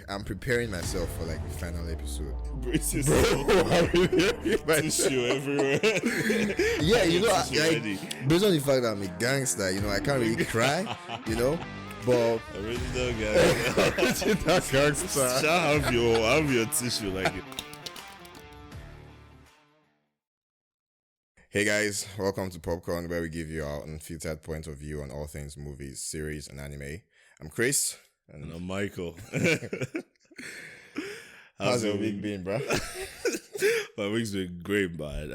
I'm preparing myself for like the final episode. Brace yourself. Tissue everywhere. Yeah, you know, ready. based on the fact that I'm a gangster, you know, I can't really cry, you know, but Original guy. original gangster. Have your tissue like it. Hey guys, welcome to POVCorn, where we give you our unfiltered point of view on all things movies, series, and anime. I'm Chris, And I'm Michael. how's your week been, bro? My week's been great, man.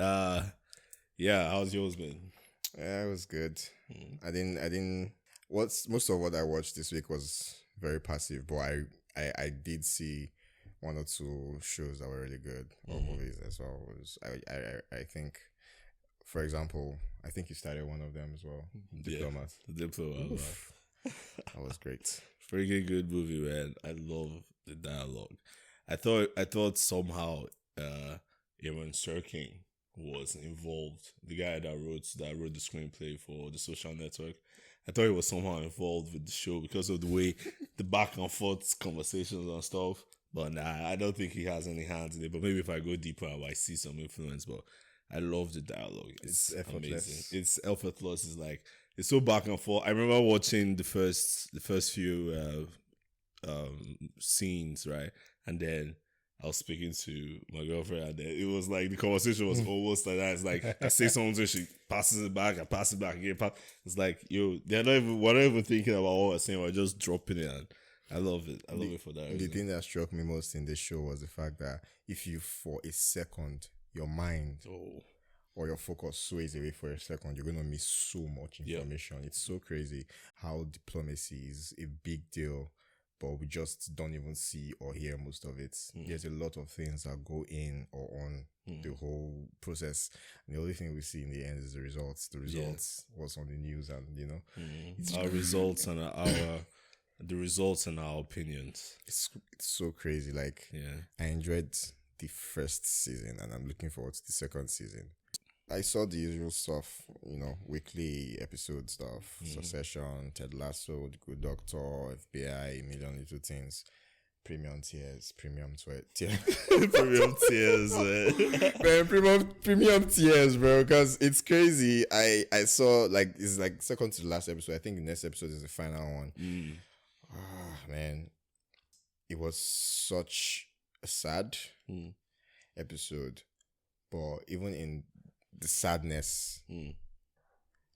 Yeah, how's yours been? Yeah, it was good. I didn't. Most of what I watched this week was very passive, but I did see one or two shows that were really good, or movies as well. I think, for example, I think you started one of them as well, Diplomat. Yeah, Diplomat. That was great. Freaking good movie, man. I love the dialogue. I thought somehow Aaron Sorkin was involved. The guy that wrote the screenplay for The Social Network. I thought he was somehow involved with the show because of the way the back and forth conversations and stuff. But nah, I don't think he has any hands in it. But maybe if I go deeper, I might see some influence. But I love the dialogue. It's effortless. Amazing. It's effortless. It's like it's so back and forth. I remember watching the first few scenes, right, and then I was speaking to my girlfriend, and then it was like the conversation was almost like that. It's like I say something, she passes it back, I pass it back again. It's like, yo, we're not even thinking about what we're saying. We're just dropping it, and I love it. I love it for that reason. The thing that struck me most in this show was the fact that if you, for a second, your mind or your focus sways away for a second, you're going to miss so much information. Yeah. It's so crazy how diplomacy is a big deal, but we just don't even see or hear most of it. There's a lot of things that go in or on the whole process. And the only thing we see in the end is the results. The results was on the news, and you know, our results and the results and our opinions. It's so crazy. Like, I enjoyed the first season, and I'm looking forward to the second season. I saw the usual stuff, you know, weekly episode stuff, Succession, Ted Lasso, The Good Doctor, FBI, A Million Little Things, premium tiers, premium tiers, premium tiers, man, premium tiers, bro. Because it's crazy. I saw like it's like second to the last episode. I think the next episode is the final one. Man, it was such a sad episode, but even in the sadness,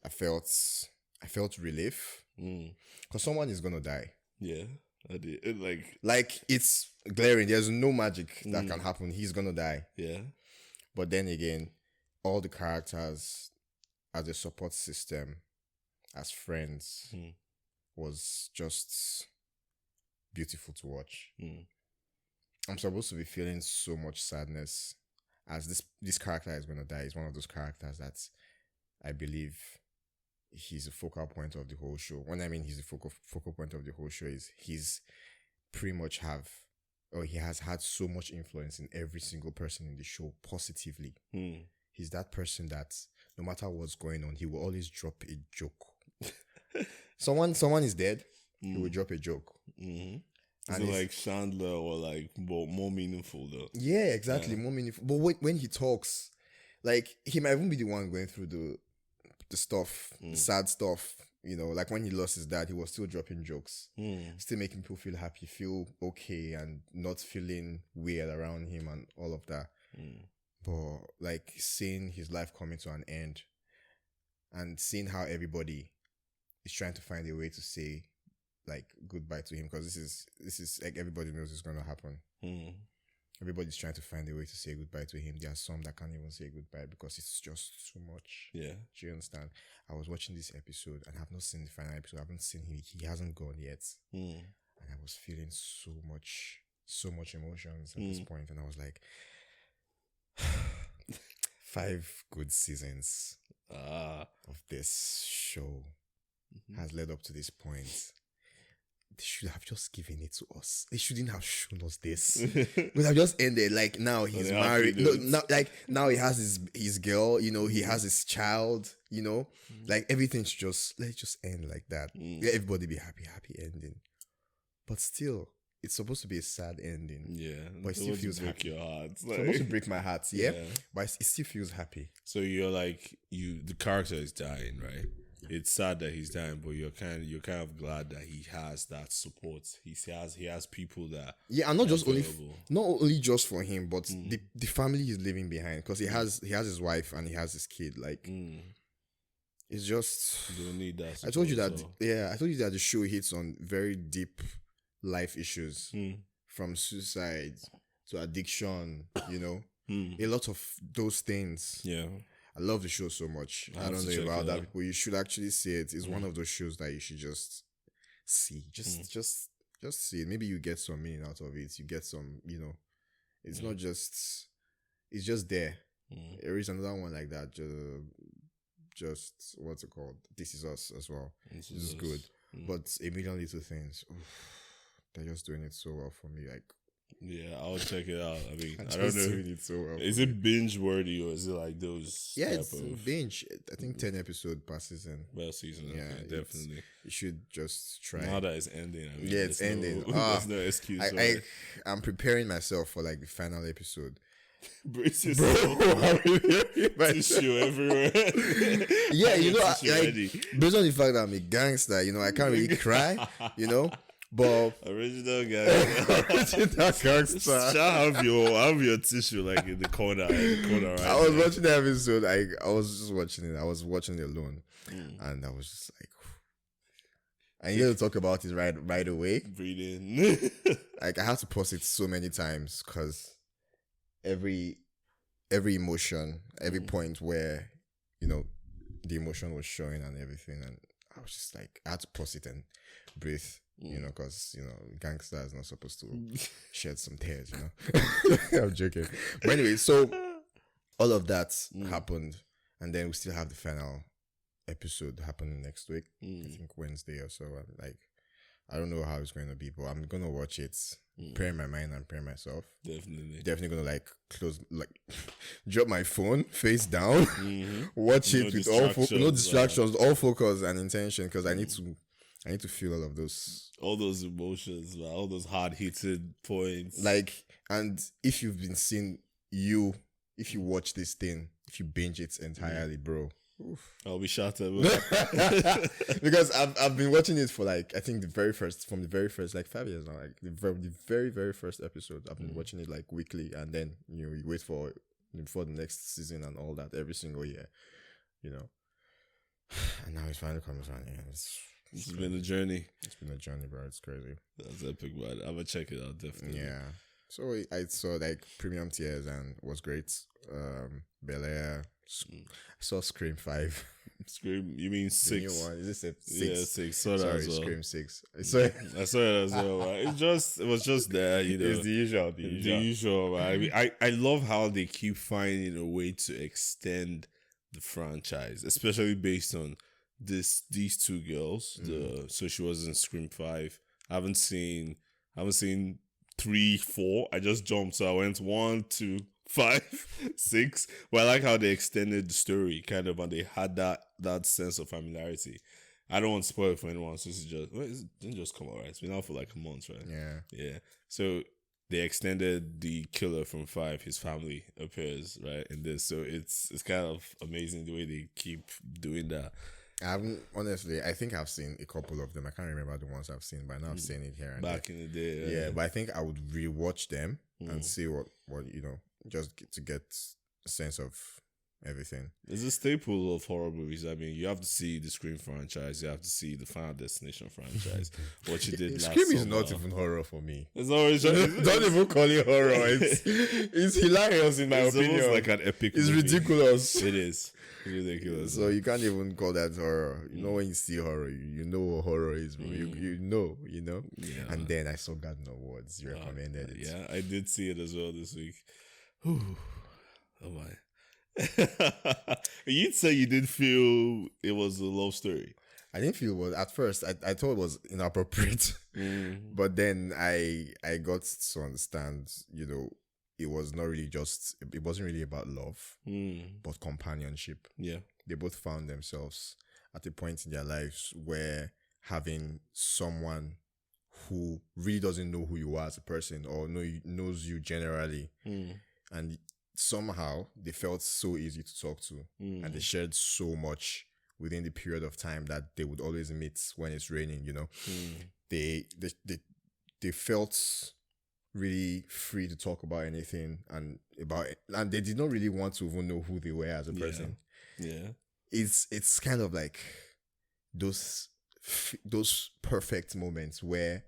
I felt relief because someone is gonna die. Yeah, I did. Like it's glaring. There's no magic that can happen. He's gonna die. Yeah, but then again, all the characters as a support system, as friends, was just beautiful to watch. I'm supposed to be feeling so much sadness as this character is going to die. He's one of those characters that I believe he's the focal point of the whole show. When I mean he's the focal point of the whole show is he's pretty much he has had so much influence in every single person in the show positively. He's that person that no matter what's going on, he will always drop a joke. Someone is dead, he will drop a joke. Is it like Chandler or like more meaningful though? Yeah, exactly, more meaningful. But when he talks, like he might even be the one going through the stuff, the sad stuff. You know, like when he lost his dad, he was still dropping jokes, still making people feel happy, feel okay, and not feeling weird around him and all of that. But like seeing his life coming to an end, and seeing how everybody is trying to find a way to say like goodbye to him, because this is like everybody knows it's gonna happen. Everybody's trying to find a way to say goodbye to him. There are some that can't even say goodbye because it's just too much. Yeah, do you understand? I was watching this episode and I've not seen the final episode. I haven't seen him. He hasn't gone yet, and I was feeling so much emotions at this point, and I was like, 5 good seasons of this show has led up to this point. They should have just given it to us. They shouldn't have shown us this. We have just ended. Like now he's married. Now he has his girl. You know, he has his child. You know, like everything's just let's just end like that. Let everybody be happy ending. But still, it's supposed to be a sad ending. Yeah, but it still feels break happy. your heart. It's supposed to break my heart, yeah. Yeah. But it still feels happy. So you're like the character is dying, right? It's sad that he's dying, but you're kind of glad that he has that support. He has people that And not just available. not only just for him, but the family he's leaving behind, because he has his wife and he has his kid. Like it's just you don't need that. I told you that I told you that the show hits on very deep life issues, from suicide to addiction. A lot of those things. Yeah. I love the show so much. I don't know about that, people. You should actually see it. It's one of those shows that you should just see. Just see it. Maybe you get some meaning out of it. You get some, it's not just, it's just there. There is another one like that. Just what's it called? This Is Us as well. This is good. But A Million Little Things, they're just doing it so well for me. Like, yeah, I'll check it out. I mean, I just don't know. doing it so well. Is it binge worthy or is it like those? Yeah, it's binge. I think 10 episodes per season. Per season, yeah, okay, definitely. You should just try. Now that it's ending, I mean, yeah, it's ending. There's no excuse. I'm preparing myself for like the final episode. Brace yourself. Tissue everywhere. Yeah, based on the fact that I'm a gangster, I can't really cry, But original gangster. Have your tissue like in the corner. Right, I was watching the episode. I was just watching it. I was watching it alone, and I was just like, I needed to talk about it right away. Breathe in. Like, I had to pause it so many times because every emotion, every point where the emotion was showing and everything, and I was just like, I had to pause it and breathe. Because gangster is not supposed to shed some tears. I'm joking. But anyway, so all of that happened, and then we still have the final episode happening next week. I think Wednesday or so. I don't know how it's going to be, but I'm gonna watch it, prepare my mind and prepare myself. Definitely gonna close, drop my phone face down, watch it with no distractions, all focus and intention, because I need to feel all of those emotions, man, all those hard hitting points. And if you've been seeing if you watch this thing, if you binge it entirely, bro, I'll be shattered. Because I've been watching it for I think from the very first 5 years now. Like the very, very first episode, I've been watching it weekly, and then you wait for the next season and all that every single year, and now it's finally coming. It's been a journey. It's been a journey, bro. It's crazy. That's epic, man. I'm gonna check it out, definitely. Yeah. So I saw premium tiers and it was great. Bel Air. I saw Scream 5. Scream? You mean 6? The new one. Is this 6? Yeah, 6. Saw that Sorry, as well. Scream 6. I saw it as well, right? It was just there, It's the usual. The usual, right? I mean, I love how they keep finding a way to extend the franchise, especially based on these two girls. So she was in Scream 5. I haven't seen 3, 4. I just jumped, so I went 1, 2, 5, 6. But I like how they extended the story, kind of, and they had that sense of familiarity. I don't want to spoil it for anyone, so it didn't just come out, right? It's been out for a month, right? Yeah. So they extended the killer from 5. His family appears, right, in this. So it's kind of amazing the way they keep doing that. I think I've seen a couple of them. I can't remember the ones I've seen, but now I've seen it here and back in the day. Yeah, but I think I would rewatch them and see what just to get a sense of everything. It's a staple of horror movies. I mean, you have to see the Scream franchise. You have to see the Final Destination franchise. What you did last Scream is summer. not even horror for me. It's always don't even call it horror. It's hilarious in my opinion. It's almost like an epic It's movie. ridiculous. It is. It's ridiculous. So you can't even call that horror. When you see horror, you know what horror is, bro. You know. Yeah. And then I saw Garden Awards. You recommended it. Yeah, I did see it as well this week. Whew. Oh my. You'd say you did feel it was a love story. I didn't feel it was at first. I thought it was inappropriate, but then I got to understand. It was not really it wasn't really about love, but companionship. Yeah, they both found themselves at a point in their lives where having someone who really doesn't know who you are as a person or knows you generally. And somehow they felt so easy to talk to, and they shared so much within the period of time that they would always meet when it's raining. They felt really free to talk about anything and they did not really want to even know who they were as a person. It's kind of like those perfect moments where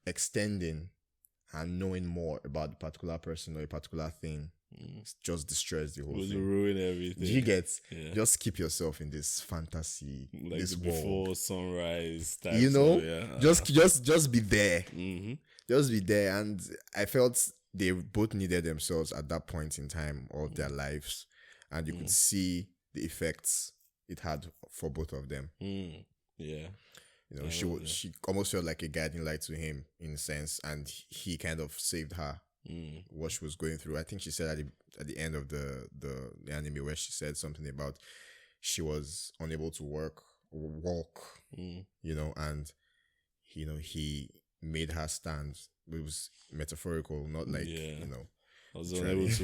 extending and knowing more about the particular person or a particular thing just destroys the whole thing. Ruin everything. You get just keep yourself in this fantasy, like this before world. Sunrise. Just be there. Just be there. And I felt they both needed themselves at that point in time of their lives, and you could see the effects it had for both of them. She almost felt like a guiding light to him in a sense, and he kind of saved her what she was going through. I think she said at the end of the anime where she said something about she was unable to walk, and he made her stand. It was metaphorical, not like I was unable to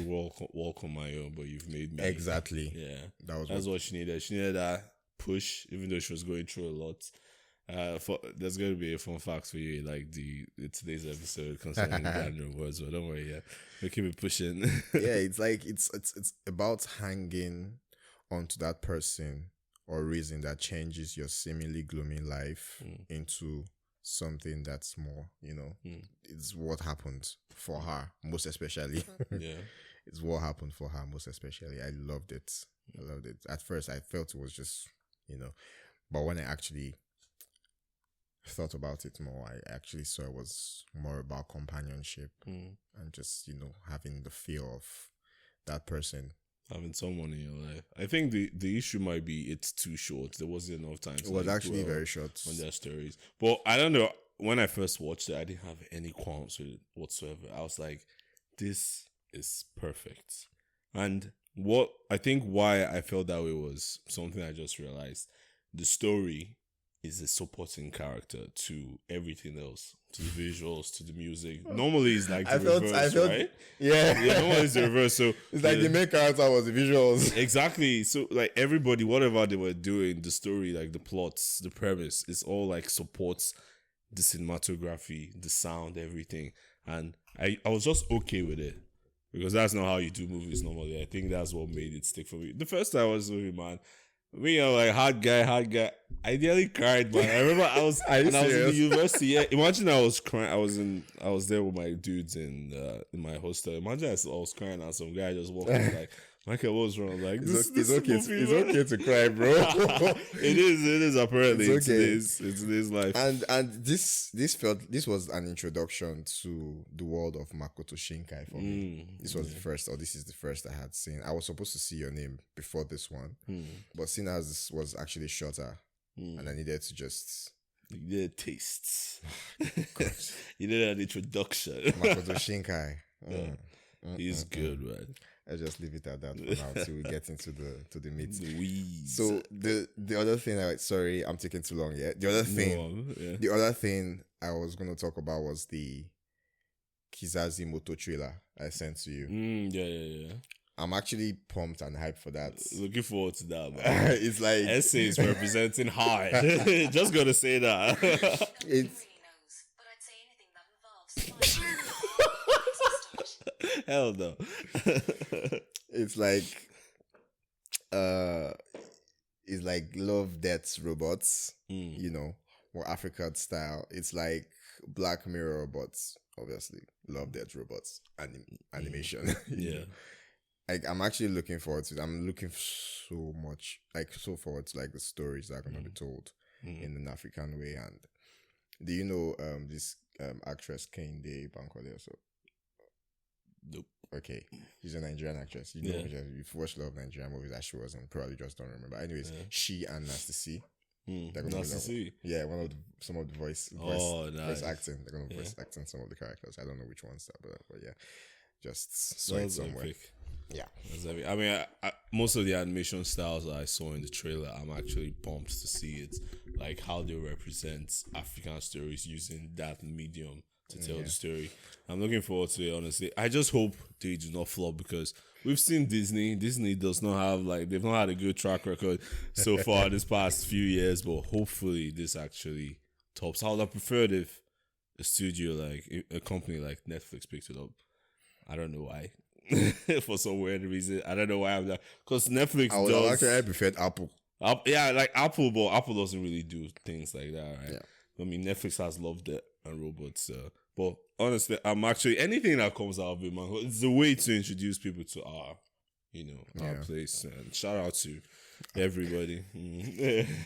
walk on my own, but you've made me. Exactly. Yeah, that's what she needed. She needed that push, even though she was going through a lot. There's going to be a fun fact for you, like today's episode concerning random words, but don't worry, we'll keep it pushing. It's like it's about hanging onto that person or reason that changes your seemingly gloomy life into something that's more, it's what happened for her, most especially. It's what happened for her, most especially. I loved it. At first, I felt it was just, but when I actually thought about it more, I actually saw it was more about companionship and just, having the feel of that person. Having someone in your life. I think the issue might be it's too short. There wasn't enough time. It was actually very short on their stories. But I don't know. When I first watched it, I didn't have any qualms with it whatsoever. I was like, this is perfect. And what I think why I felt that way was something I just realized. The story is a supporting character to everything else, to the visuals, to the music. Normally it's like the reverse, right? Yeah, normally it's the reverse. So it's like the main character was the visuals. Exactly. So like everybody, whatever they were doing, the story, like the plots, the premise, it's all like supports the cinematography, the sound, everything. And I was just okay with it. Because that's not how you do movies normally. I think that's what made it stick for me. The first time I was with man, like hard guy. I nearly cried, man. I remember I was in the university. Yeah, imagine I was crying. I was there with my dudes in my hostel. Imagine I was crying and some guy just walked in like, Michael, what was wrong? Like, it's okay to cry, bro. It is apparently. It's okay. It's this life. And this was an introduction to the world of Makoto Shinkai for me. This is the first I had seen. I was supposed to see Your Name before this one, but seeing as this was actually shorter, and I needed to just. You needed tastes. You needed an introduction. Makoto Shinkai. He's good, man. I'll just leave it at that for now till we get into the meat. Weeds. So the other thing, I'm taking too long. Yeah. The other thing I was going to talk about was the Kizazi Moto trailer I sent to you. Yeah. I'm actually pumped and hyped for that. Looking forward to that, man. It's like essays representing hard. Just gonna say that. It's hell no. It's like Love, Death, Robots, more African style. It's like Black Mirror, but obviously Love, Death, Robots animation. Yeah. I'm actually looking forward to it. I'm looking so forward to like the stories that are gonna be told in an African way. And do you know this actress Kehinde Bankole also? Nope. Okay, she's a Nigerian actress. You've watched a lot of Nigerian movies that she was in. Probably just don't remember. Anyways, she and Nasty C. Nasty C. Yeah, some of the voice acting. They're gonna voice acting some of the characters. I don't know which ones that, but yeah, just saw it somewhere. Yeah. That's heavy. I mean, most of the animation styles that I saw in the trailer, I'm actually pumped to see it. Like how they represent African stories using that medium to tell the story. I'm looking forward to it, honestly. I just hope they do not flop because we've seen Disney. Disney does not have, like, they've not had a good track record so far this past few years, but hopefully this actually tops. I would have preferred if a studio, like a company like Netflix picked it up. I don't know why. For some weird reason. I don't know why I'm that. Because Netflix I preferred Apple. Yeah, like Apple, but Apple doesn't really do things like that, right? Yeah. I mean, Netflix has loved it and robots. But honestly, I'm actually, anything that comes out of it, man, it's a way to introduce people to our place. And shout out to everybody.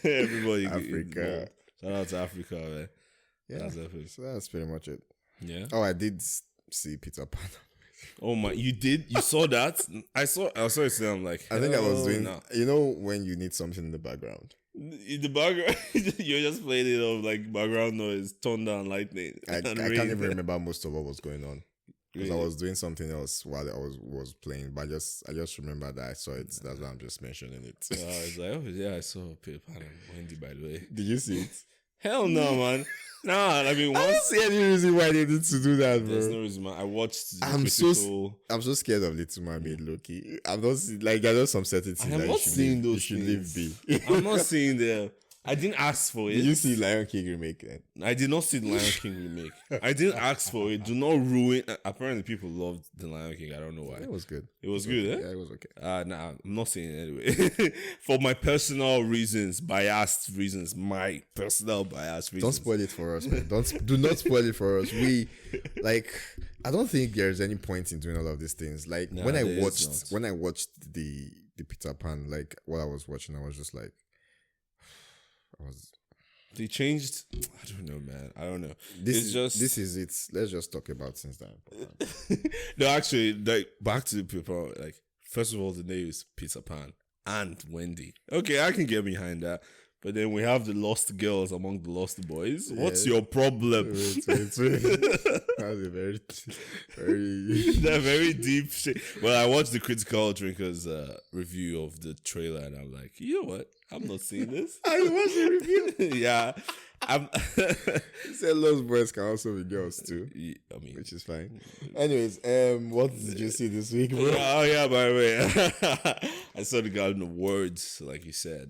Everybody. Africa. Shout out to Africa, man. Yeah. So that's pretty much it. Yeah. Oh, I did see Peter Pan. Oh my! You did? You saw that? I saw it today. I'm like, I think I was doing. You know when you need something in the background. In the background, you're just playing it off like background noise, thunder and lightning. I can't even remember most of what was going on because I was doing something else while I was playing. But I just remember that I saw it. That's why I'm just mentioning it. It's like, oh yeah, I saw Peter Pan and Wendy. By the way, did you see it? Hell no, man. Nah, I mean, I don't see any reason why they need to do that, bro. There's no reason, man. I watched. I'm so scared of Little Mermaid, Loki. I'm not like there's some certain things. I'm not seeing those. You should leave be. I'm not seeing them. I didn't ask for it. Did you see Lion King remake? I did not see the Lion King remake. I didn't ask for it. Do not ruin. Apparently, people loved the Lion King. I don't know why. It was good. It was good, eh? Yeah, it was okay. Nah, I'm not saying it anyway. For my personal reasons, biased reasons, my personal biased reasons. Don't spoil it for us, man. Do not spoil it for us. I don't think there's any point in doing all of these things. Like when I watched the Peter Pan, like what I was watching, I was just like, They changed. I don't know, man. I don't know. This is it. Let's just talk about things that are important. No, actually, like back to the people. Like first of all, the name is Peter Pan and Wendy. Okay, I can get behind that. But then we have the lost girls among the lost boys. Yeah. What's your problem? Wait. That's a very that very deep shit. Well, I watched the Critical Drinkers review of the trailer, and I'm like, you know what? I'm not seeing this. I watched the review. Yeah. He said lost boys can also be girls too. I mean, which is fine. Anyways, what did you see this week, bro? Oh yeah, by the way, I saw the Garden of Words, like you said.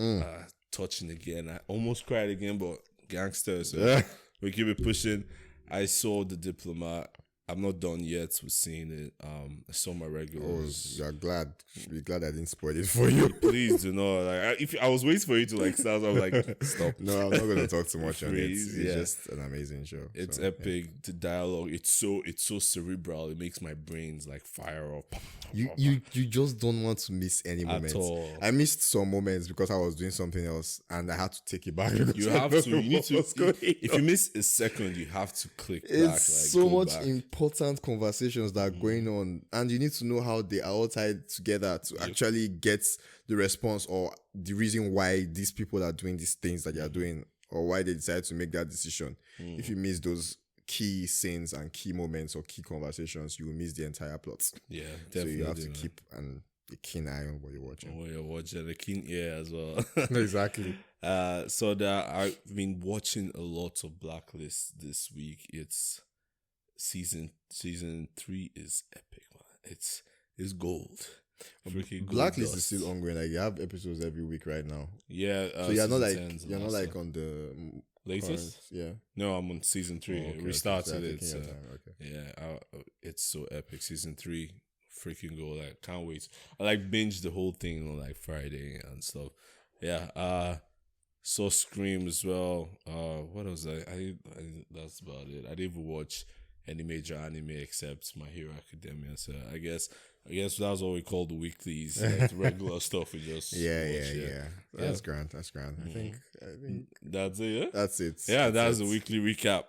Touching again. I almost cried again, but gangsters. So we keep it pushing. I saw The Diplomat. I'm not done yet with seeing it. I saw my regulars. Oh, you're glad. Be glad I didn't spoil it for you. Please do not. Like, if I was waiting for you to like start, I was like, stop. No, I'm not going to talk too much on it. It's just an amazing show. It's epic. Yeah. The dialogue. It's so cerebral. It makes my brains like fire up. You just don't want to miss any moments. At all. I missed some moments because I was doing something else and I had to take it back. You have to. You need to. If you miss a second, you have to click back. It's so much important conversations that are going on, and you need to know how they are all tied together to actually get the response or the reason why these people are doing these things that they are doing or why they decided to make that decision. If you miss those key scenes and key moments or key conversations, you will miss the entire plot. Yeah, definitely. So you have to keep a keen eye on what you're watching. A keen ear as well. Exactly. So that I've been watching a lot of Blacklist this week. It's season 3 is epic, man. It's gold. Blacklist is still ongoing. Like you have episodes every week right now. Yeah. So you're not like on the latest. Yeah. No, I'm on season 3. Oh, okay. We started it. Okay. Yeah. It's so epic. Season 3, freaking gold. Like can't wait. I like binge the whole thing on like Friday and stuff. Yeah. Saw Scream as well. What was I that's about it. I didn't even watch any major anime except My Hero Academia. So I guess that's what we call the weeklies, like the regular stuff we just yeah. That's grand. I think that's it. Yeah? That's the weekly recap.